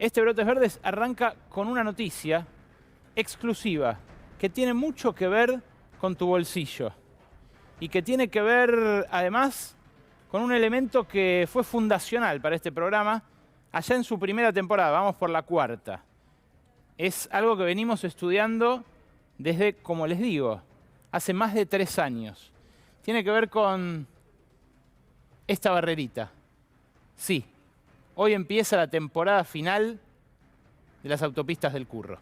Este Brotes Verdes arranca con una noticia exclusiva que tiene mucho que ver con tu bolsillo y que tiene que ver, además, con un elemento que fue fundacional para este programa allá en su primera temporada. Vamos por la cuarta. Es algo que venimos estudiando desde, como les digo, hace más de 3 años. Tiene que ver con esta barrerita. Sí, hoy empieza la temporada final de las autopistas del Curro.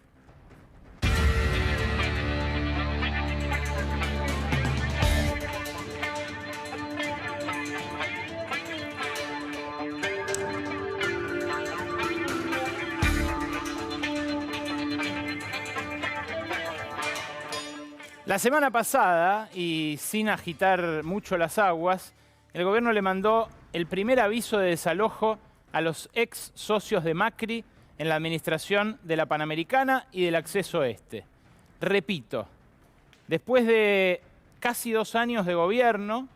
La semana pasada, y sin agitar mucho las aguas, el gobierno le mandó el primer aviso de desalojo a los ex socios de Macri en la administración de la Panamericana y del Acceso Este. Repito, después de casi 2 años de gobierno,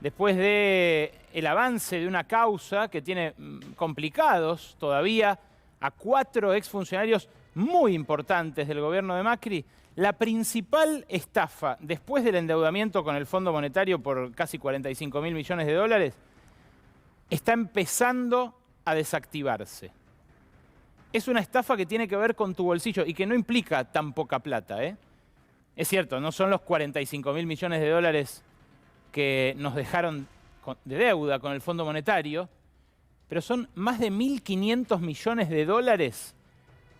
después del avance de una causa que tiene complicados todavía a 4 exfuncionarios muy importantes del gobierno de Macri, la principal estafa, después del endeudamiento con el Fondo Monetario por casi 45.000 millones de dólares, está empezando a desactivarse. Es una estafa que tiene que ver con tu bolsillo y que no implica tan poca plata, ¿eh? Es cierto, no son los 45.000 millones de dólares que nos dejaron de deuda con el Fondo Monetario, pero son más de 1.500 millones de dólares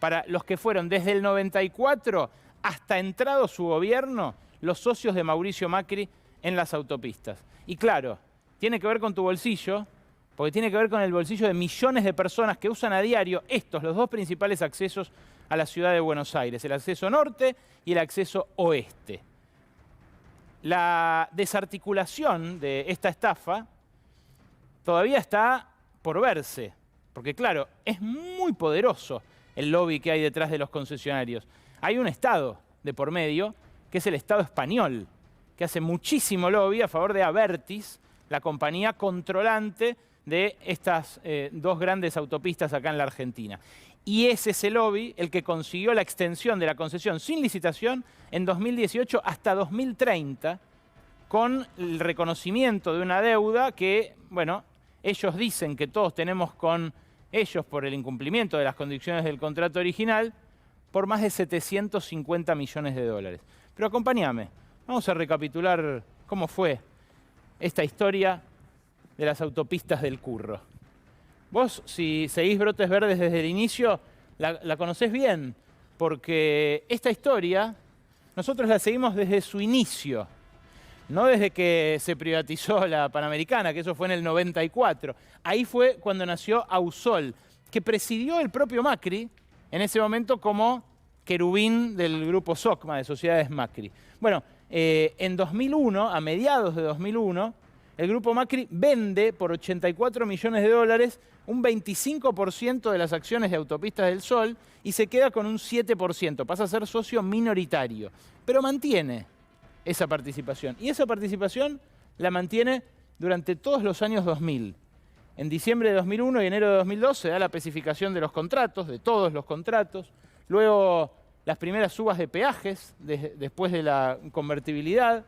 para los que fueron desde el 94 hasta entrado su gobierno, los socios de Mauricio Macri en las autopistas. Y claro, tiene que ver con tu bolsillo, porque tiene que ver con el bolsillo de millones de personas que usan a diario los 2 principales accesos a la ciudad de Buenos Aires, el acceso norte y el acceso oeste. La desarticulación de esta estafa todavía está por verse, porque claro, es muy poderoso el lobby que hay detrás de los concesionarios. Hay un Estado de por medio, que es el Estado español, que hace muchísimo lobby a favor de Abertis, la compañía controlante de estas 2 grandes autopistas acá en la Argentina. Y es ese lobby el que consiguió la extensión de la concesión sin licitación en 2018 hasta 2030, con el reconocimiento de una deuda que, bueno, ellos dicen que todos tenemos con ellos por el incumplimiento de las condiciones del contrato original, por más de 750 millones de dólares. Pero acompáñame, vamos a recapitular cómo fue esta historia de las autopistas del Curro. Vos, si seguís Brotes Verdes desde el inicio, la conocés bien, porque esta historia nosotros la seguimos desde su inicio, no desde que se privatizó la Panamericana, que eso fue en el 94. Ahí fue cuando nació Ausol, que presidió el propio Macri, en ese momento como querubín del grupo SOCMA, de Sociedades Macri. Bueno, en 2001, a mediados de 2001, el grupo Macri vende por 84 millones de dólares un 25% de las acciones de Autopistas del Sol y se queda con un 7%, pasa a ser socio minoritario, pero mantiene esa participación. Y esa participación la mantiene durante todos los años 2000. En diciembre de 2001 y enero de 2002 se da la especificación de los contratos, de todos los contratos. Luego las primeras subas de peajes después de la convertibilidad.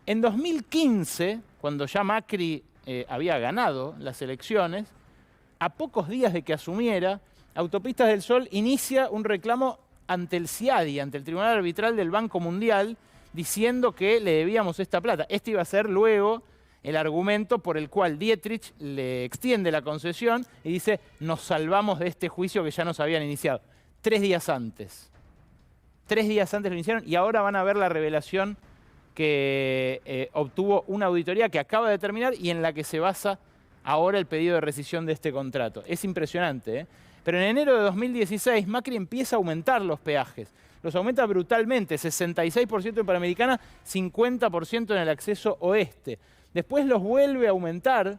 En 2015, cuando ya Macri había ganado las elecciones, a pocos días de que asumiera, Autopistas del Sol inicia un reclamo ante el CIADI, ante el Tribunal Arbitral del Banco Mundial, diciendo que le debíamos esta plata. Este iba a ser luego el argumento por el cual Dietrich le extiende la concesión y dice, nos salvamos de este juicio que ya nos habían iniciado. 3 días antes. 3 días antes lo iniciaron y ahora van a ver la revelación que obtuvo una auditoría que acaba de terminar y en la que se basa ahora el pedido de rescisión de este contrato. Es impresionante, ¿eh? Pero en enero de 2016 Macri empieza a aumentar los peajes. Los aumenta brutalmente, 66% en Panamericana, 50% en el acceso oeste. Después los vuelve a aumentar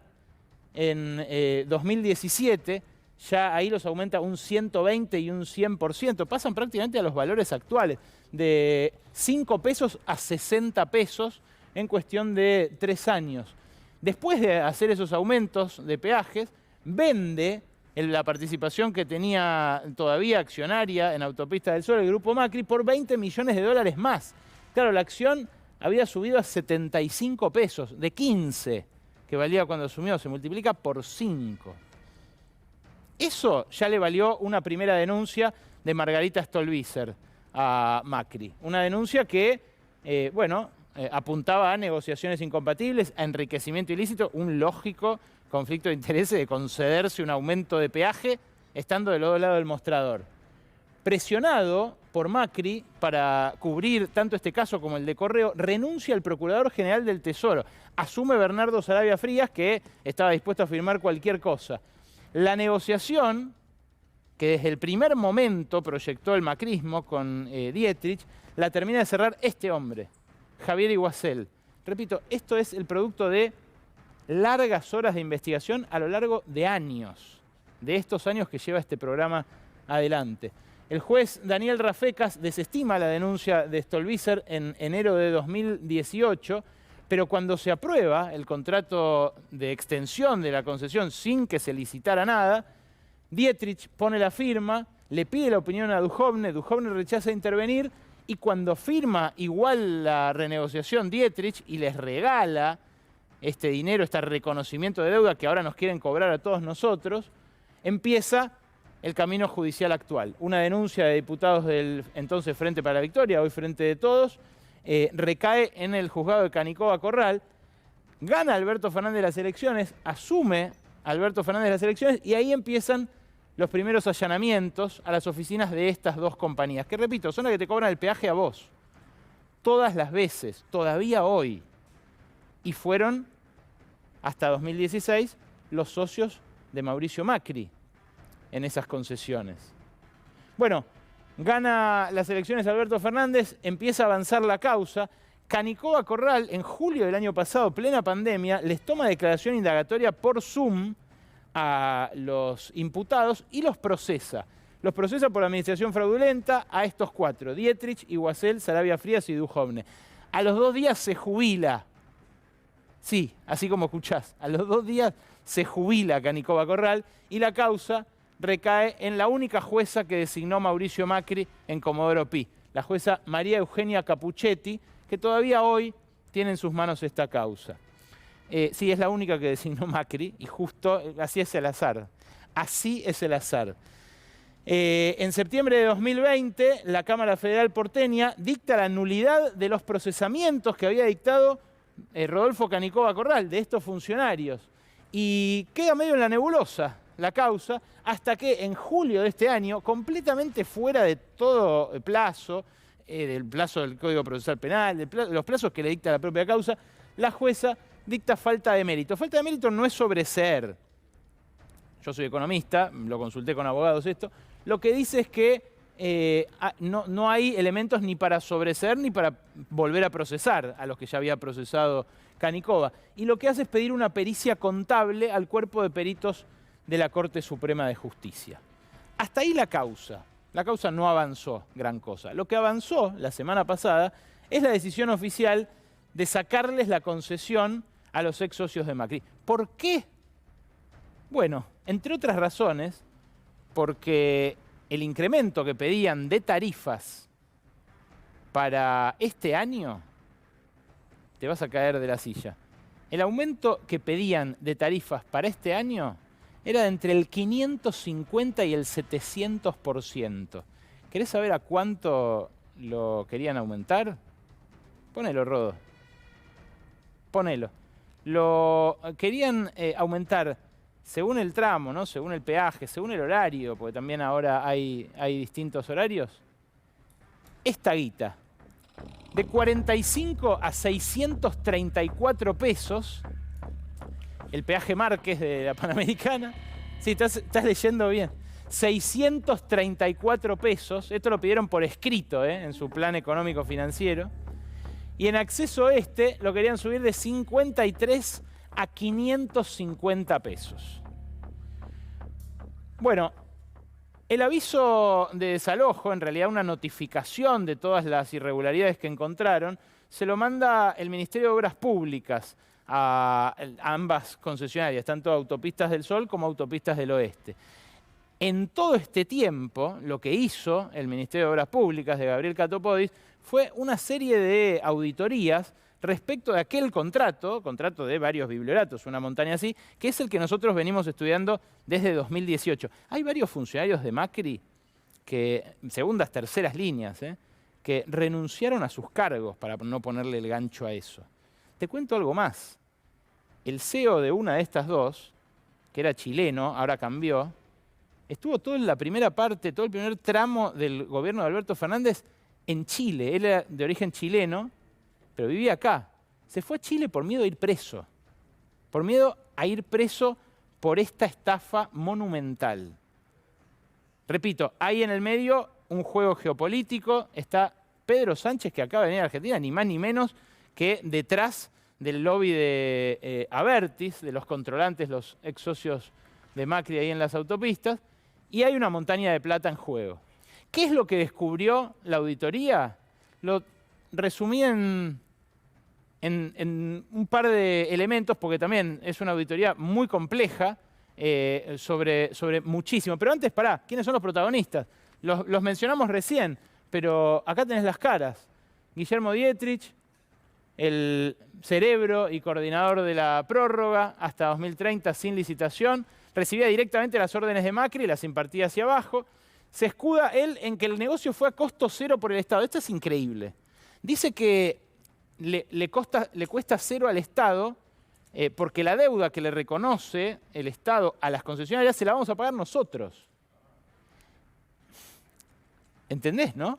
en 2017, ya ahí los aumenta un 120 y un 100%. Pasan prácticamente a los valores actuales, de 5 pesos a 60 pesos en cuestión de 3 años. Después de hacer esos aumentos de peajes, vende la participación que tenía todavía accionaria en Autopistas del Sol, el Grupo Macri, por 20 millones de dólares más. Claro, la acción había subido a 75 pesos, de 15 que valía cuando asumió, se multiplica por 5. Eso ya le valió una primera denuncia de Margarita Stolbizer a Macri. Una denuncia que, apuntaba a negociaciones incompatibles, a enriquecimiento ilícito, un lógico conflicto de intereses de concederse un aumento de peaje estando del otro lado del mostrador. Presionado por Macri para cubrir tanto este caso como el de Correo, renuncia al Procurador General del Tesoro. Asume Bernardo Saravia Frías, que estaba dispuesto a firmar cualquier cosa. La negociación, que desde el primer momento proyectó el macrismo con Dietrich, la termina de cerrar este hombre, Javier Iguazel. Repito, esto es el producto de largas horas de investigación a lo largo de años, de estos años que lleva este programa adelante. El juez Daniel Rafecas desestima la denuncia de Stolbizer en enero de 2018, pero cuando se aprueba el contrato de extensión de la concesión sin que se licitara nada, Dietrich pone la firma, le pide la opinión a Duhovne rechaza intervenir y cuando firma igual la renegociación Dietrich y les regala este dinero, este reconocimiento de deuda que ahora nos quieren cobrar a todos nosotros, empieza el camino judicial actual. Una denuncia de diputados del entonces Frente para la Victoria, hoy Frente de Todos, recae en el juzgado de Canicoba Corral, gana Alberto Fernández las elecciones, asume Alberto Fernández las elecciones y ahí empiezan los primeros allanamientos a las oficinas de estas dos compañías, que repito, son las que te cobran el peaje a vos, todas las veces, todavía hoy. Y fueron, hasta 2016, los socios de Mauricio Macri en esas concesiones. Bueno, gana las elecciones Alberto Fernández, empieza a avanzar la causa. Canicoba Corral, en julio del año pasado, plena pandemia, les toma declaración indagatoria por Zoom a los imputados y los procesa. Los procesa por administración fraudulenta a estos cuatro, Dietrich, Iguazel, Saravia Frías y Duhovne. A los 2 días se jubila. Sí, así como escuchás, a los 2 días se jubila Canicoba Corral y la causa recae en la única jueza que designó Mauricio Macri en Comodoro Pi, la jueza María Eugenia Capuchetti, que todavía hoy tiene en sus manos esta causa. Sí, es la única que designó Macri y justo así es el azar. Así es el azar. En septiembre de 2020, la Cámara Federal porteña dicta la nulidad de los procesamientos que había dictado Rodolfo Canicoba Corral, de estos funcionarios. Y queda medio en la nebulosa la causa, hasta que en julio de este año, completamente fuera de todo plazo, del plazo del Código Procesal Penal, de los plazos que le dicta la propia causa, la jueza dicta falta de mérito. Falta de mérito no es sobreseer. Yo soy economista, lo consulté con abogados esto. Lo que dice es que no hay elementos ni para sobreseer ni para volver a procesar a los que ya había procesado Canicoba. Y lo que hace es pedir una pericia contable al cuerpo de peritos de la Corte Suprema de Justicia. Hasta ahí la causa. La causa no avanzó gran cosa. Lo que avanzó la semana pasada es la decisión oficial de sacarles la concesión a los ex socios de Macri. ¿Por qué? Bueno, entre otras razones, porque el incremento que pedían de tarifas para este año, te vas a caer de la silla. El aumento que pedían de tarifas para este año era de entre el 550 y el 700%. ¿Querés saber a cuánto lo querían aumentar? Ponelo, Rodo. Ponelo. Lo querían aumentar según el tramo, ¿no? Según el peaje, según el horario, porque también ahora hay distintos horarios. Esta guita, de 45 a 634 pesos, el peaje Márquez de la Panamericana. Sí, estás leyendo bien. 634 pesos, esto lo pidieron por escrito, en su plan económico financiero. Y en acceso este lo querían subir de 53 a 550 pesos. Bueno, el aviso de desalojo, en realidad una notificación de todas las irregularidades que encontraron, se lo manda el Ministerio de Obras Públicas a ambas concesionarias, tanto Autopistas del Sol como Autopistas del Oeste. En todo este tiempo, lo que hizo el Ministerio de Obras Públicas de Gabriel Catopodis fue una serie de auditorías respecto de aquel contrato de varios biblioratos, una montaña así, que es el que nosotros venimos estudiando desde 2018. Hay varios funcionarios de Macri, que, segundas, terceras líneas, que renunciaron a sus cargos para no ponerle el gancho a eso. Te cuento algo más. El CEO de una de estas dos, que era chileno, ahora cambió, estuvo toda la primera parte, todo el primer tramo del gobierno de Alberto Fernández en Chile. Él era de origen chileno, pero vivía acá. Se fue a Chile por miedo a ir preso. Por miedo a ir preso por esta estafa monumental. Repito, hay en el medio un juego geopolítico. Está Pedro Sánchez, que acaba de venir a Argentina, ni más ni menos que detrás del lobby de Abertis, de los controlantes, los ex socios de Macri ahí en las autopistas. Y hay una montaña de plata en juego. ¿Qué es lo que descubrió la auditoría? Lo resumí en un par de elementos, porque también es una auditoría muy compleja sobre muchísimo. Pero antes, pará, ¿quiénes son los protagonistas? Los mencionamos recién, pero acá tenés las caras. Guillermo Dietrich, el cerebro y coordinador de la prórroga hasta 2030 sin licitación, recibía directamente las órdenes de Macri, las impartía hacia abajo. Se escuda él en que el negocio fue a costo cero por el Estado. Esto es increíble. Dice que le cuesta cero al Estado porque la deuda que le reconoce el Estado a las concesionarias se la vamos a pagar nosotros. ¿Entendés, no?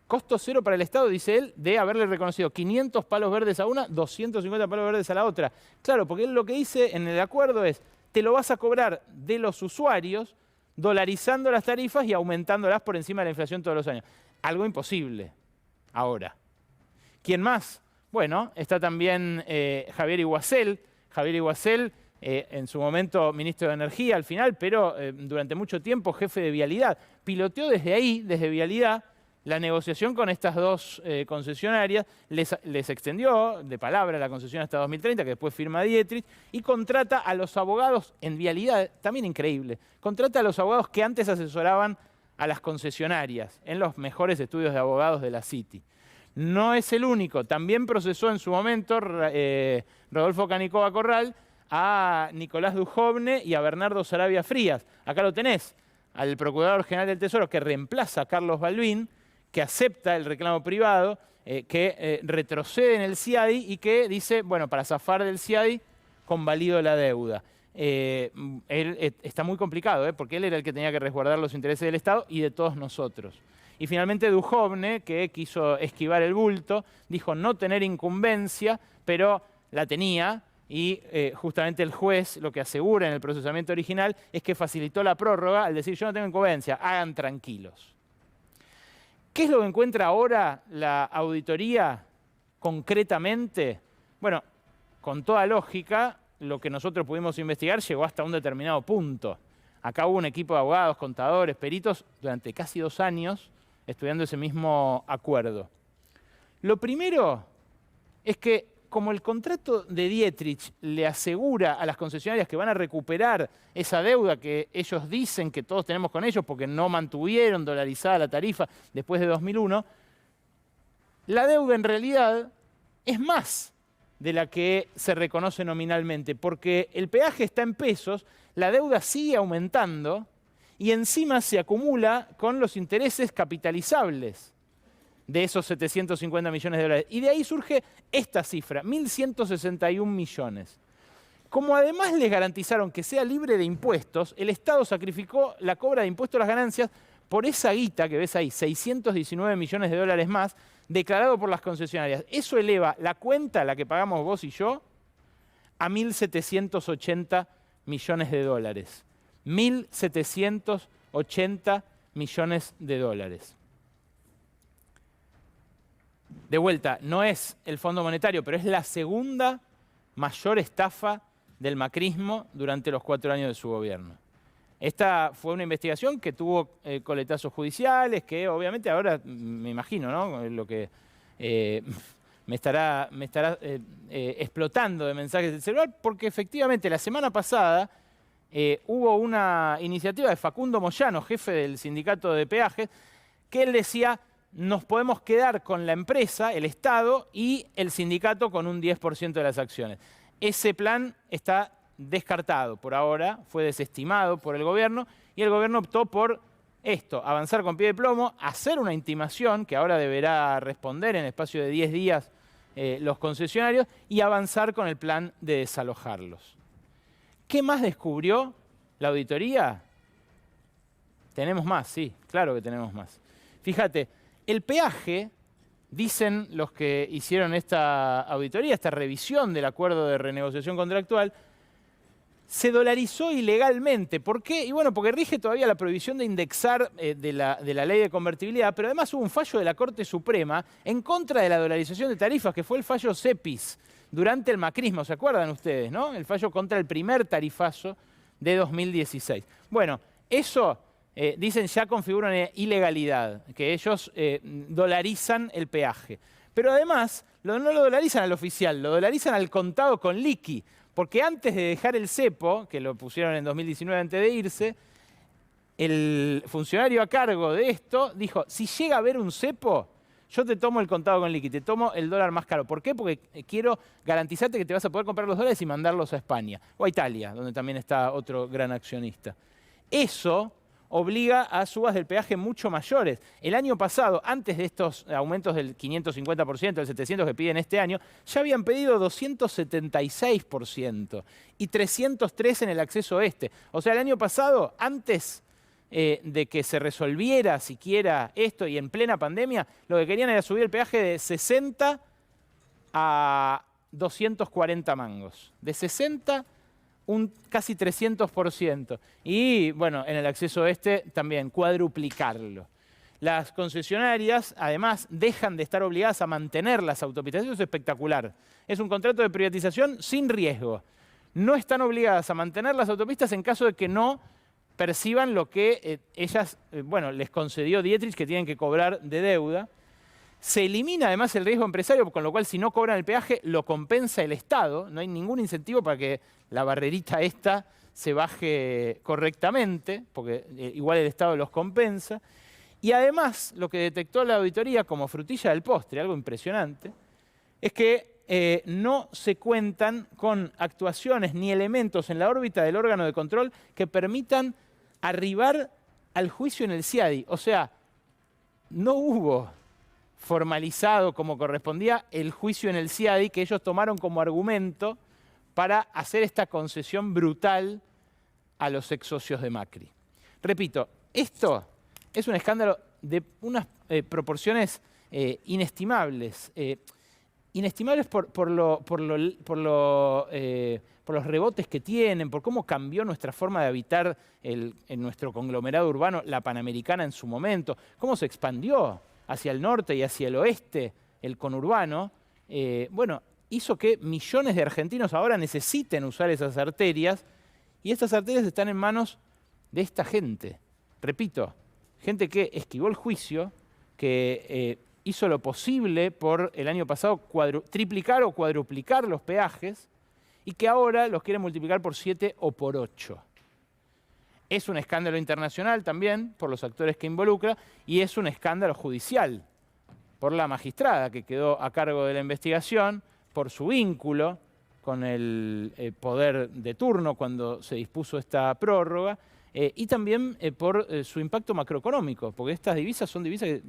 Costo cero para el Estado, dice él, de haberle reconocido 500 palos verdes a una, 250 palos verdes a la otra. Claro, porque él lo que dice en el acuerdo es, te lo vas a cobrar de los usuarios, dolarizando las tarifas y aumentándolas por encima de la inflación todos los años. Algo imposible ahora. ¿Quién más? Bueno, está también Javier Iguazel. Javier Iguazel, en su momento ministro de Energía al final, pero durante mucho tiempo jefe de Vialidad. Piloteó desde ahí, desde Vialidad, la negociación con estas dos concesionarias, les extendió de palabra la concesión hasta 2030, que después firma Dietrich, y contrata a los abogados en Vialidad, también increíble, contrata a los abogados que antes asesoraban a las concesionarias en los mejores estudios de abogados de la City. No es el único, también procesó en su momento Rodolfo Canicova Corral a Nicolás Dujovne y a Bernardo Sarabia Frías. Acá lo tenés, al Procurador General del Tesoro que reemplaza a Carlos Balbín, que acepta el reclamo privado, que retrocede en el CIADI y que dice, bueno, para zafar del CIADI, convalido la deuda. Está muy complicado, porque él era el que tenía que resguardar los intereses del Estado y de todos nosotros. Y finalmente Dujovne, que quiso esquivar el bulto, dijo no tener incumbencia, pero la tenía, y justamente el juez lo que asegura en el procesamiento original es que facilitó la prórroga al decir yo no tengo incumbencia, hagan tranquilos. ¿Qué es lo que encuentra ahora la auditoría concretamente? Bueno, con toda lógica, lo que nosotros pudimos investigar llegó hasta un determinado punto. Acá hubo un equipo de abogados, contadores, peritos, durante casi 2 años, estudiando ese mismo acuerdo. Lo primero es que, como el contrato de Dietrich le asegura a las concesionarias que van a recuperar esa deuda que ellos dicen que todos tenemos con ellos porque no mantuvieron dolarizada la tarifa después de 2001, la deuda en realidad es más de la que se reconoce nominalmente, porque el peaje está en pesos, la deuda sigue aumentando y encima se acumula con los intereses capitalizables de esos 750 millones de dólares. Y de ahí surge esta cifra, 1.161 millones. Como además les garantizaron que sea libre de impuestos, el Estado sacrificó la cobra de impuestos a las ganancias por esa guita que ves ahí, 619 millones de dólares más, declarado por las concesionarias. Eso eleva la cuenta, la que pagamos vos y yo, a 1.780 millones de dólares. 1.780 millones de dólares. De vuelta, no es el Fondo Monetario, pero es la segunda mayor estafa del macrismo durante los 4 años de su gobierno. Esta fue una investigación que tuvo coletazos judiciales, que obviamente ahora me imagino, ¿no? Lo que me estará explotando de mensajes del celular, porque efectivamente la semana pasada hubo una iniciativa de Facundo Moyano, jefe del sindicato de peajes, que él decía, nos podemos quedar con la empresa, el Estado, y el sindicato con un 10% de las acciones. Ese plan está descartado por ahora, fue desestimado por el gobierno, y el gobierno optó por esto, avanzar con pie de plomo, hacer una intimación, que ahora deberá responder en espacio de 10 días los concesionarios, y avanzar con el plan de desalojarlos. ¿Qué más descubrió la auditoría? Tenemos más, sí, claro que tenemos más. Fíjate, el peaje, dicen los que hicieron esta auditoría, esta revisión del acuerdo de renegociación contractual, se dolarizó ilegalmente. ¿Por qué? Y bueno, porque rige todavía la prohibición de indexar de la ley de convertibilidad, pero además hubo un fallo de la Corte Suprema en contra de la dolarización de tarifas, que fue el fallo Cepis, durante el macrismo, ¿se acuerdan ustedes, no? El fallo contra el primer tarifazo de 2016. Bueno, eso, dicen, ya configura una ilegalidad, que ellos dolarizan el peaje. Pero además, no lo dolarizan al oficial, lo dolarizan al contado con liqui, porque antes de dejar el cepo, que lo pusieron en 2019 antes de irse, el funcionario a cargo de esto dijo, si llega a haber un cepo, yo te tomo el contado con liqui, te tomo el dólar más caro. ¿Por qué? Porque quiero garantizarte que te vas a poder comprar los dólares y mandarlos a España o a Italia, donde también está otro gran accionista. Eso obliga a subas del peaje mucho mayores. El año pasado, antes de estos aumentos del 550%, del 700% que piden este año, ya habían pedido 276% y 303% en el acceso este. O sea, el año pasado, antes de que se resolviera siquiera esto y en plena pandemia, lo que querían era subir el peaje de 60 a 240 mangos. De 60 un casi 300%. Y bueno, en el acceso este también cuadruplicarlo. Las concesionarias, además, dejan de estar obligadas a mantener las autopistas. Eso es espectacular. Es un contrato de privatización sin riesgo. No están obligadas a mantener las autopistas en caso de que no perciban lo que ellas, les concedió Dietrich, que tienen que cobrar de deuda. Se elimina además el riesgo empresario, con lo cual si no cobran el peaje lo compensa el Estado. No hay ningún incentivo para que la barrerita esta se baje correctamente, porque igual el Estado los compensa. Y además lo que detectó la auditoría como frutilla del postre, algo impresionante, es que no se cuentan con actuaciones ni elementos en la órbita del órgano de control que permitan arribar al juicio en el CIADI. O sea, no hubo formalizado como correspondía el juicio en el CIADI que ellos tomaron como argumento para hacer esta concesión brutal a los ex socios de Macri. Repito, esto es un escándalo de unas proporciones inestimables. Inestimables por los rebotes que tienen, por cómo cambió nuestra forma de habitar en nuestro conglomerado urbano, la Panamericana en su momento, cómo se expandió hacia el norte y hacia el oeste el conurbano, hizo que millones de argentinos ahora necesiten usar esas arterias, y estas arterias están en manos de esta gente. Repito, gente que esquivó el juicio, que hizo lo posible por el año pasado triplicar o cuadruplicar los peajes y que ahora los quieren multiplicar por 7 o por 8. Es un escándalo internacional también por los actores que involucra y es un escándalo judicial por la magistrada que quedó a cargo de la investigación, por su vínculo con el poder de turno cuando se dispuso esta prórroga y también por su impacto macroeconómico, porque estas divisas son divisas que,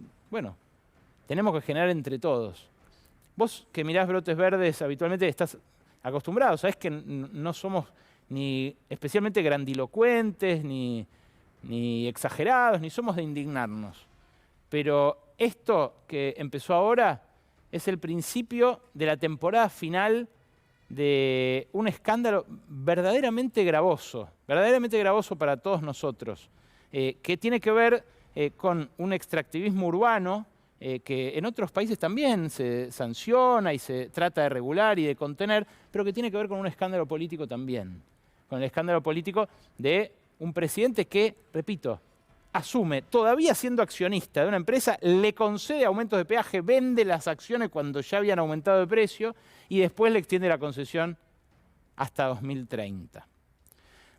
tenemos que generar entre todos. Vos que mirás Brotes Verdes habitualmente estás acostumbrado, sabés que no somos ni especialmente grandilocuentes, ni exagerados, ni somos de indignarnos. Pero esto que empezó ahora es el principio de la temporada final de un escándalo verdaderamente gravoso para todos nosotros, que tiene que ver con un extractivismo urbano que en otros países también se sanciona y se trata de regular y de contener, pero que tiene que ver con un escándalo político también, con el escándalo político de un presidente que, repito, asume, todavía siendo accionista de una empresa, le concede aumentos de peaje, vende las acciones cuando ya habían aumentado de precio y después le extiende la concesión hasta 2030.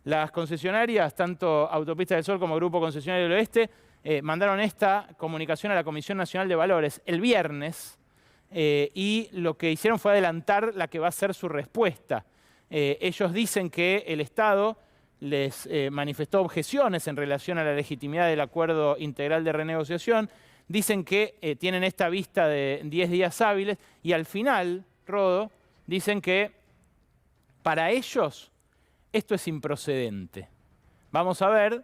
Las concesionarias, tanto Autopistas del Sol como Grupo Concesionario del Oeste, mandaron esta comunicación a la Comisión Nacional de Valores el viernes y lo que hicieron fue adelantar la que va a ser su respuesta. Ellos dicen que el Estado les manifestó objeciones en relación a la legitimidad del acuerdo integral de renegociación. Dicen que tienen esta vista de 10 días hábiles y al final, Rodo, dicen que para ellos esto es improcedente. Vamos a ver,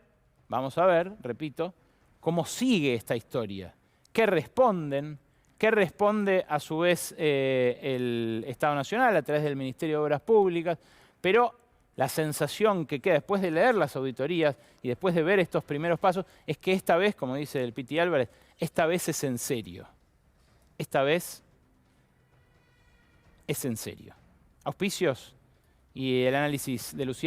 repito, cómo sigue esta historia. ¿Qué responden? ¿Qué responde a su vez el Estado Nacional a través del Ministerio de Obras Públicas? Pero la sensación que queda después de leer las auditorías y después de ver estos primeros pasos es que esta vez, como dice el Piti Álvarez, esta vez es en serio. Esta vez es en serio. Auspicios y el análisis de Lucía.